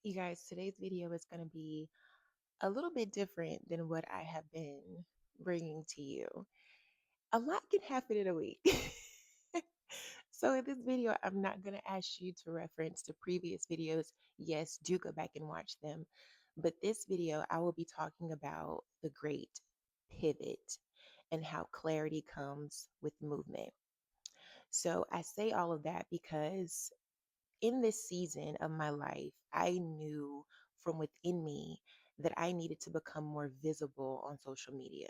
You guys, today's video is going to be a little bit different than what I have been bringing to you. A lot can happen in a week. So, in this video, I'm not going to ask you to reference the previous videos. Yes, do go back and watch them. But this video, I will be talking about the great pivot and how clarity comes with movement. So, I say all of that because in this season of my life, I knew from within me that I needed to become more visible on social media.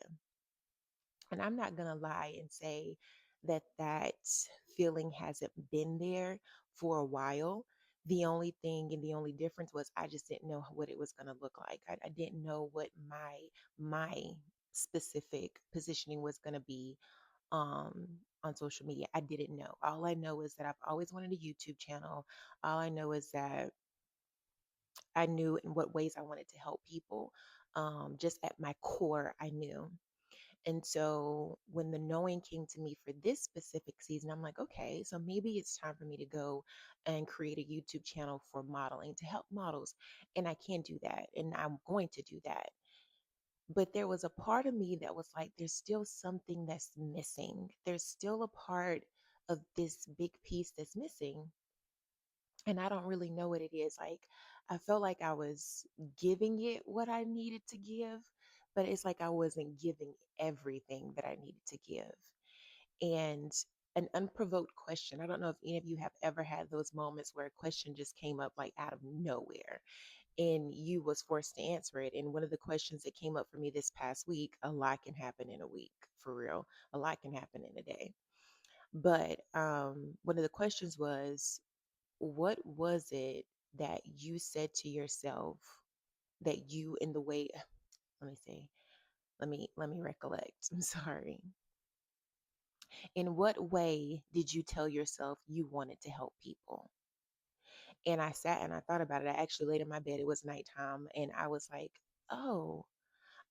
And I'm not going to lie and say that that feeling hasn't been there for a while. The only thing and the only difference was I just didn't know what it was going to look like. I didn't know what my specific positioning was going to be um on social media. I didn't know. All I know is that I've always wanted a YouTube channel. All I know is that I knew in what ways I wanted to help people. Just at my core, I knew. And so when the knowing came to me for this specific season, I'm like, okay, so maybe it's time for me to go and create a YouTube channel for modeling to help models. And I can do that. And I'm going to do that. But there was a part of me that was like, there's still something that's missing. There's still a part of this big piece that's missing. And I don't really know what it is. Like, I felt like I was giving it what I needed to give, but it's like I wasn't giving everything that I needed to give. And an unprovoked question. I don't know if any of you have ever had those moments where a question just came up like out of nowhere and you was forced to answer it. And one of the questions that came up for me this past week, a lot can happen in a week, for real. A lot can happen in a day. But one of the questions was, what was it that you said to yourself that you in the way let me see let me recollect. I'm sorry. In what way did you tell yourself you wanted to help people? And I sat and I thought about it. I actually laid in my bed. It was nighttime and I was like, oh,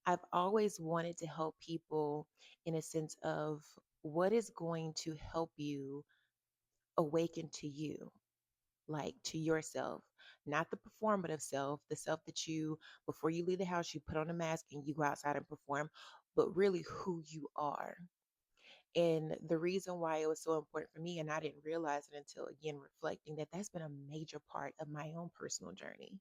I've always wanted to help people in a sense of what is going to help you awaken to you, like to yourself, not the performative self, the self that you, before you leave the house, you put on a mask and you go outside and perform, but really who you are. And the reason why it was so important for me, and I didn't realize it until again reflecting that that's been a major part of my own personal journey.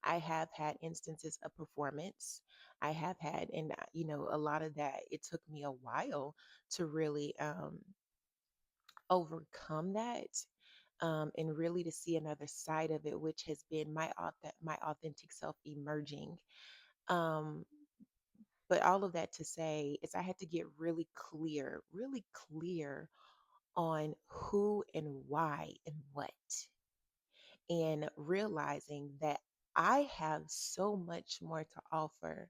I have had instances of performance. I have had, and a lot of that, it took me a while to really overcome that and really to see another side of it, which has been my authentic self emerging. Um, but all of that to say is I had to get really clear on who and why and what, and realizing that I have so much more to offer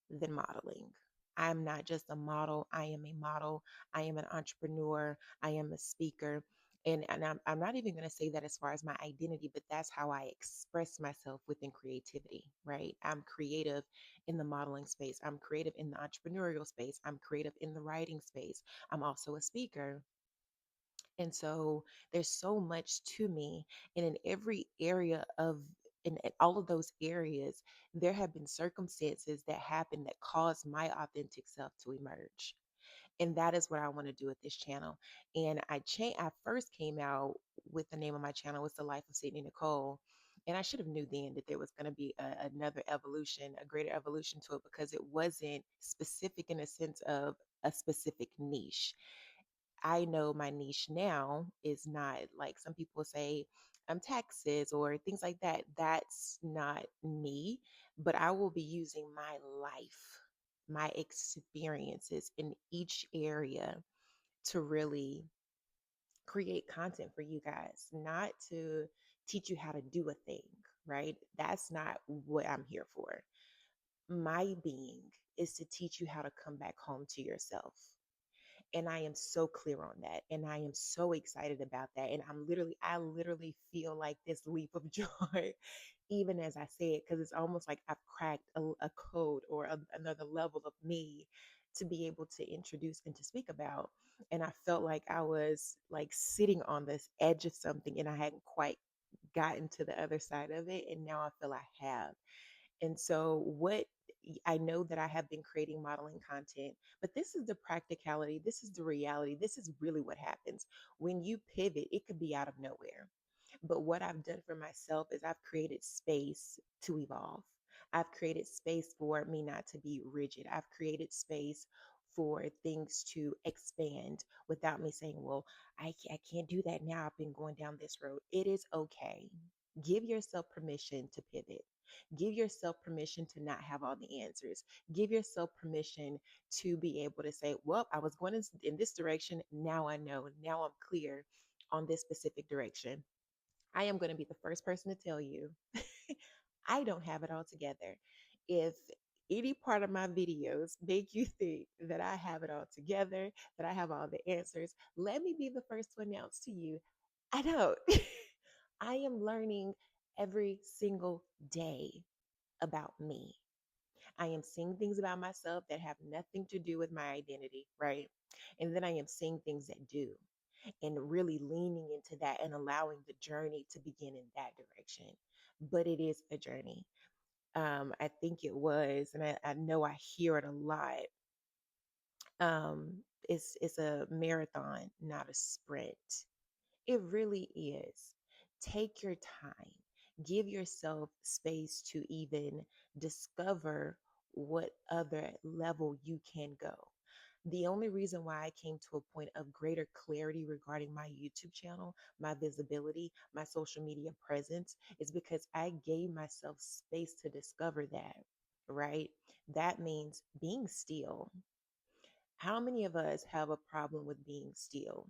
than modeling. I'm not just a model. I am a model. I am an entrepreneur. I am a speaker. And I'm not even going to say that as far as my identity, but that's how I express myself within creativity, right? I'm creative in the modeling space. I'm creative in the entrepreneurial space. I'm creative in the writing space. I'm also a speaker. And so there's so much to me. And in every area of, in all of those areas, there have been circumstances that happen that cause my authentic self to emerge. And that is what I want to do with this channel. And I first came out with the name of my channel was The Life of Sydney Nicole. And I should have knew then that there was going to be another evolution, a greater evolution to it because it wasn't specific in a sense of a specific niche. I know my niche now is not like some people say taxes or things like that. That's not me, but I will be using my life, my experiences in each area to really create content for you guys, not to teach you how to do a thing, right? That's not what I'm here for. My being is to teach you how to come back home to yourself. And I am so clear on that. And I am so excited about that. And I literally feel like this leap of joy, even as I say it, because it's almost like I've cracked a code or another level of me to be able to introduce and to speak about. And I felt like I was like sitting on this edge of something and I hadn't quite gotten to the other side of it, and now I feel I have. And so, I know that I have been creating modeling content, but this is the practicality. This is the reality. This is really what happens when you pivot. It could be out of nowhere. But what I've done for myself is I've created space to evolve. I've created space for me not to be rigid. I've created space for things to expand without me saying, well, I can't do that now. I've been going down this road. It is okay. Give yourself permission to pivot. Give yourself permission to not have all the answers. Give yourself permission to be able to say, well, I was going in this direction. Now I know. Now I'm clear on this specific direction. I am going to be the first person to tell you I don't have it all together. If any part of my videos make you think that I have it all together, that I have all the answers, let me be the first to announce to you I don't. I am learning every single day about me. I am seeing things about myself that have nothing to do with my identity, right? And then I am seeing things that do, and really leaning into that and allowing the journey to begin in that direction. But it is a journey. I think it was, and I know I hear it a lot. It's a marathon, not a sprint. It really is. Take your time. Give yourself space to even discover what other level you can go. The only reason why I came to a point of greater clarity regarding my YouTube channel, my visibility, my social media presence is because I gave myself space to discover that, right? That means being still. How many of us have a problem with being still?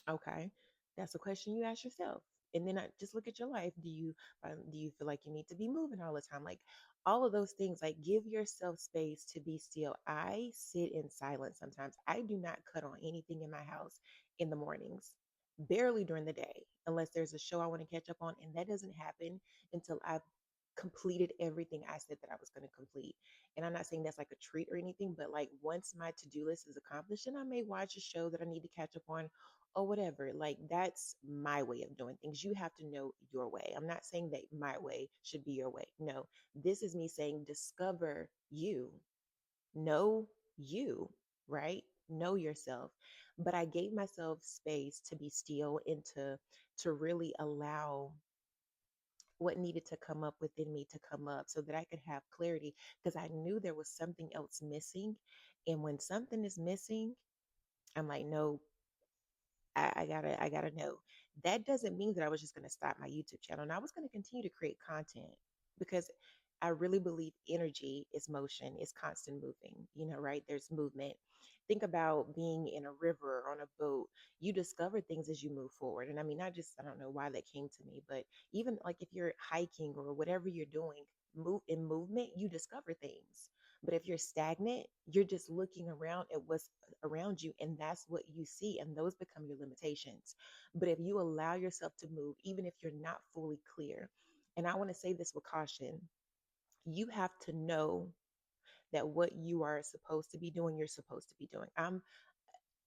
Okay, that's a question you ask yourself. And then I just look at your life. Do you feel like you need to be moving all the time? Like all of those things. Like give yourself space to be still. I sit in silence sometimes. I do not cut on anything in my house in the mornings, barely during the day, unless there's a show I want to catch up on, and that doesn't happen until I've completed everything I said that I was going to complete. And I'm not saying that's like a treat or anything, but like once my to-do list is accomplished, and I may watch a show that I need to catch up on or whatever. Like that's my way of doing things. You have to know your way. I'm not saying that my way should be your way. No, this is me saying discover you, know you, right? Know yourself. But I gave myself space to be still and to really allow what needed to come up within me to come up so that I could have clarity because I knew there was something else missing. And when something is missing, I'm like, no, I gotta know. That doesn't mean that I was just gonna stop my YouTube channel. And I was gonna continue to create content because I really believe energy is motion, is constant moving, right? There's movement. Think about being in a river or on a boat. You discover things as you move forward. And I mean, I don't know why that came to me, but even like if you're hiking or whatever you're doing, move in movement, you discover things. But if you're stagnant, you're just looking around at what's around you, and that's what you see, and those become your limitations. But if you allow yourself to move, even if you're not fully clear, and I want to say this with caution, you have to know that what you are supposed to be doing, you're supposed to be doing.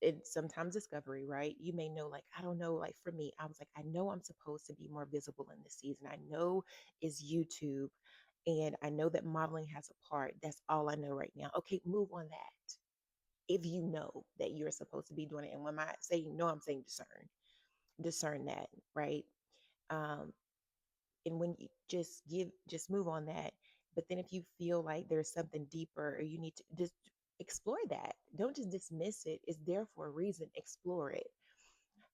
It's sometimes discovery, right? You may know, like, I don't know, like for me, I was like, I know I'm supposed to be more visible in this season. I know is YouTube, and I know that modeling has a part. That's all I know right now. Okay, move on that. If you know that you're supposed to be doing it. And when I say no, I'm saying discern that, right? Um, and when you just move on that. But then if you feel like there's something deeper or you need to just explore that, don't just dismiss it. It's there for a reason. Explore it.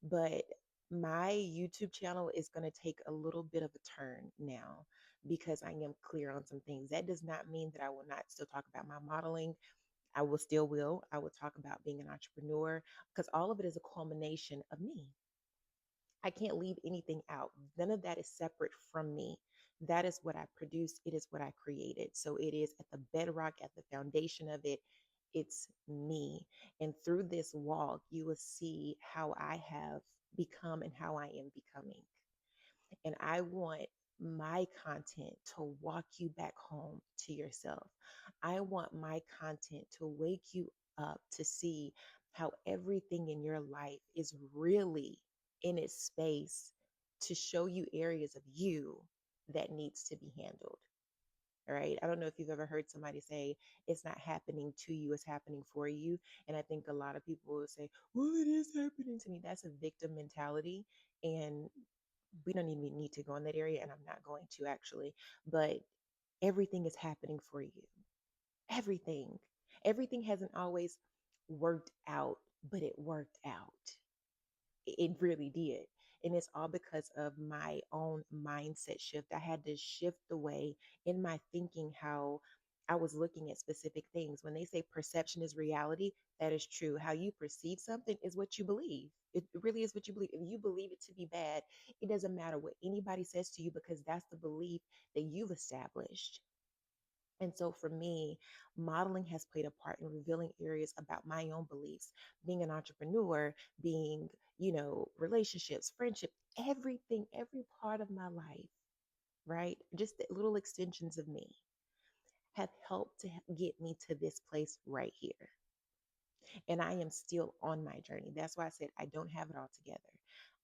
But my YouTube channel is going to take a little bit of a turn now because I am clear on some things. That does not mean that I will not still talk about my modeling. I will talk about being an entrepreneur because all of it is a culmination of me. I can't leave anything out. None of that is separate from me. That is what I produced. It is what I created. So it is at the bedrock, at the foundation of it. It's me. And through this walk, you will see how I have become and how I am becoming. And I want my content to walk you back home to yourself. I want my content to wake you up to see how everything in your life is really in its space to show you areas of you that needs to be handled. All right. I don't know if you've ever heard somebody say it's not happening to you, it's happening for you. And I think a lot of people will say, well, it is happening to me. That's a victim mentality. And we don't even need to go in that area. And I'm not going to actually. But everything is happening for you. Everything. Everything hasn't always worked out, but it worked out. It really did. And it's all because of my own mindset shift. I had to shift the way in my thinking how I was looking at specific things. When they say perception is reality, that is true. How you perceive something is what you believe. It really is what you believe. If you believe it to be bad, it doesn't matter what anybody says to you because that's the belief that you've established. And so for me, modeling has played a part in revealing areas about my own beliefs, being an entrepreneur, being, relationships, friendship, everything, every part of my life, right? Just the little extensions of me have helped to get me to this place right here. And I am still on my journey. That's why I said I don't have it all together.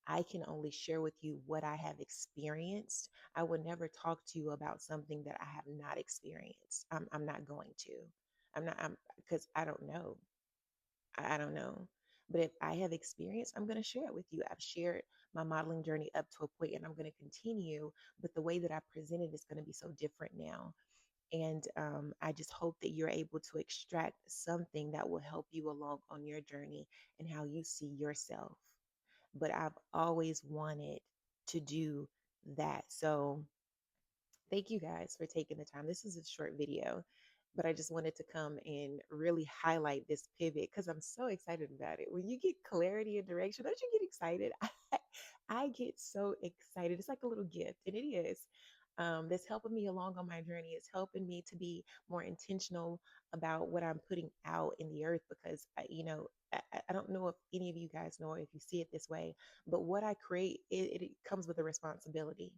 I can only share with you what I have experienced. I would never talk to you about something that I have not experienced. I'm not going to. I'm not, because I don't know. I don't know. But if I have experience, I'm going to share it with you. I've shared my modeling journey up to a point and I'm going to continue. But the way that I present it is going to be so different now. And I just hope that you're able to extract something that will help you along on your journey and how you see yourself. But I've always wanted to do that. So thank you guys for taking the time. This is a short video, but I just wanted to come and really highlight this pivot because I'm so excited about it. When you get clarity and direction, don't you get excited? I get so excited. It's like a little gift, and it is. That's helping me along on my journey. It's helping me to be more intentional about what I'm putting out in the earth because, I don't know if any of you guys know or if you see it this way, but what I create, it comes with a responsibility.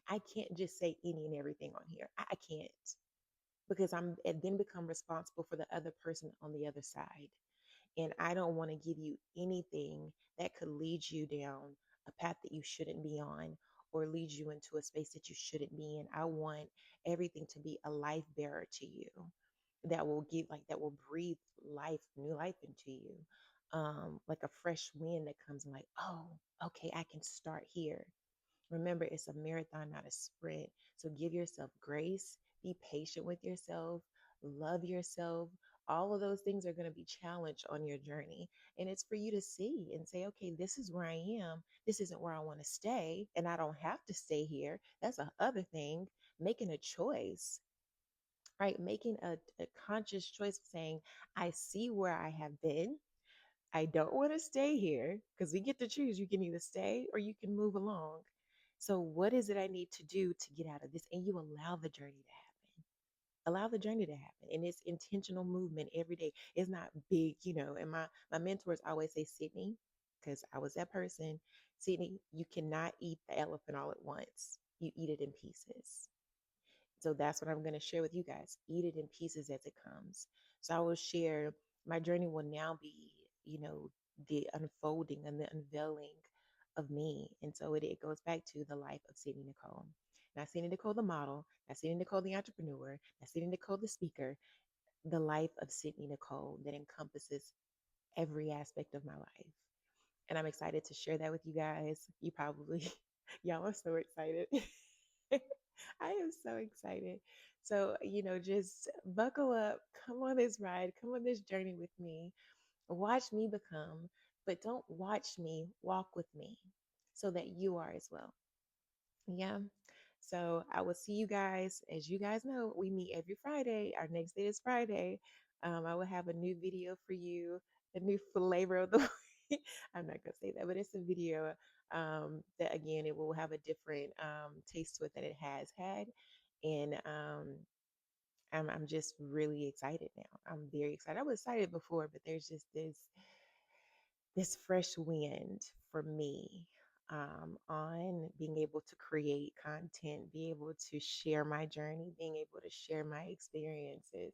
I can't just say any and everything on here. I can't because I'm and then become responsible for the other person on the other side. And I don't want to give you anything that could lead you down a path that you shouldn't be on or lead you into a space that you shouldn't be in. I want everything to be a life bearer to you that will give that will breathe life, new life into you. Like a fresh wind that comes and like, oh, okay, I can start here. Remember, it's a marathon, not a sprint. So give yourself grace, be patient with yourself, love yourself. All of those things are going to be challenged on your journey. And it's for you to see and say, okay, this is where I am. This isn't where I want to stay. And I don't have to stay here. That's a other thing. Making a choice, right? Making a conscious choice of saying, I see where I have been. I don't want to stay here because we get to choose. You can either stay or you can move along. So, what is it I need to do to get out of this? And you allow the journey to happen. Allow the journey to happen. And it's intentional movement every day. It's not big, And my mentors always say, Sydney, because I was that person, Sydney, you cannot eat the elephant all at once. You eat it in pieces. So that's what I'm going to share with you guys. Eat it in pieces as it comes. So I will share my journey will now be, the unfolding and the unveiling of me. And so it goes back to the life of Sydney Nicole. Not Sydney Nicole the model, not Sydney Nicole the entrepreneur, not Sydney Nicole the speaker, the life of Sydney Nicole that encompasses every aspect of my life. And I'm excited to share that with you guys. You probably, y'all are so excited. I am so excited. So, just buckle up, come on this ride, come on this journey with me. Watch me become, but don't watch me, walk with me so that you are as well. Yeah. So I will see you guys. As you guys know, we meet every Friday. Our next date is Friday. I will have a new video for you, a new flavor of the week. I'm not gonna say that, but it's a video that again it will have a different taste to it than it has had. And I'm just really excited now. I'm very excited. I was excited before, but there's just this fresh wind for me on being able to create content, be able to share my journey, being able to share my experiences,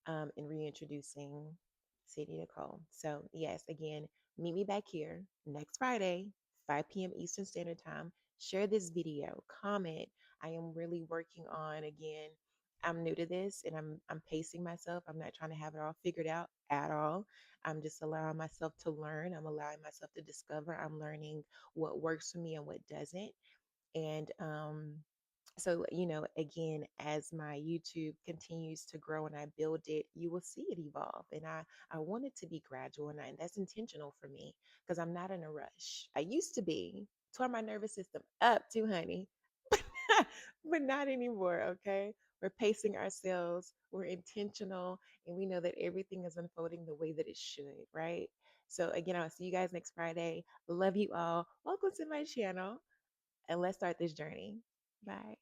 and reintroducing Sydney Nicole. So, yes, again, meet me back here next Friday, 5 p.m. Eastern Standard Time. share this video, comment. I am really working on, again, I'm new to this and I'm pacing myself. I'm not trying to have it all figured out at all. I'm just allowing myself to learn. I'm allowing myself to discover. I'm learning what works for me and what doesn't. And so, again, as my YouTube continues to grow and I build it, you will see it evolve. And I want it to be gradual, and that's intentional for me because I'm not in a rush. I used to be, tore my nervous system up too, honey, but not anymore. Okay. We're pacing ourselves, we're intentional, and we know that everything is unfolding the way that it should, right? So, again, I'll see you guys next Friday. Love you all. Welcome to my channel, and let's start this journey. Bye.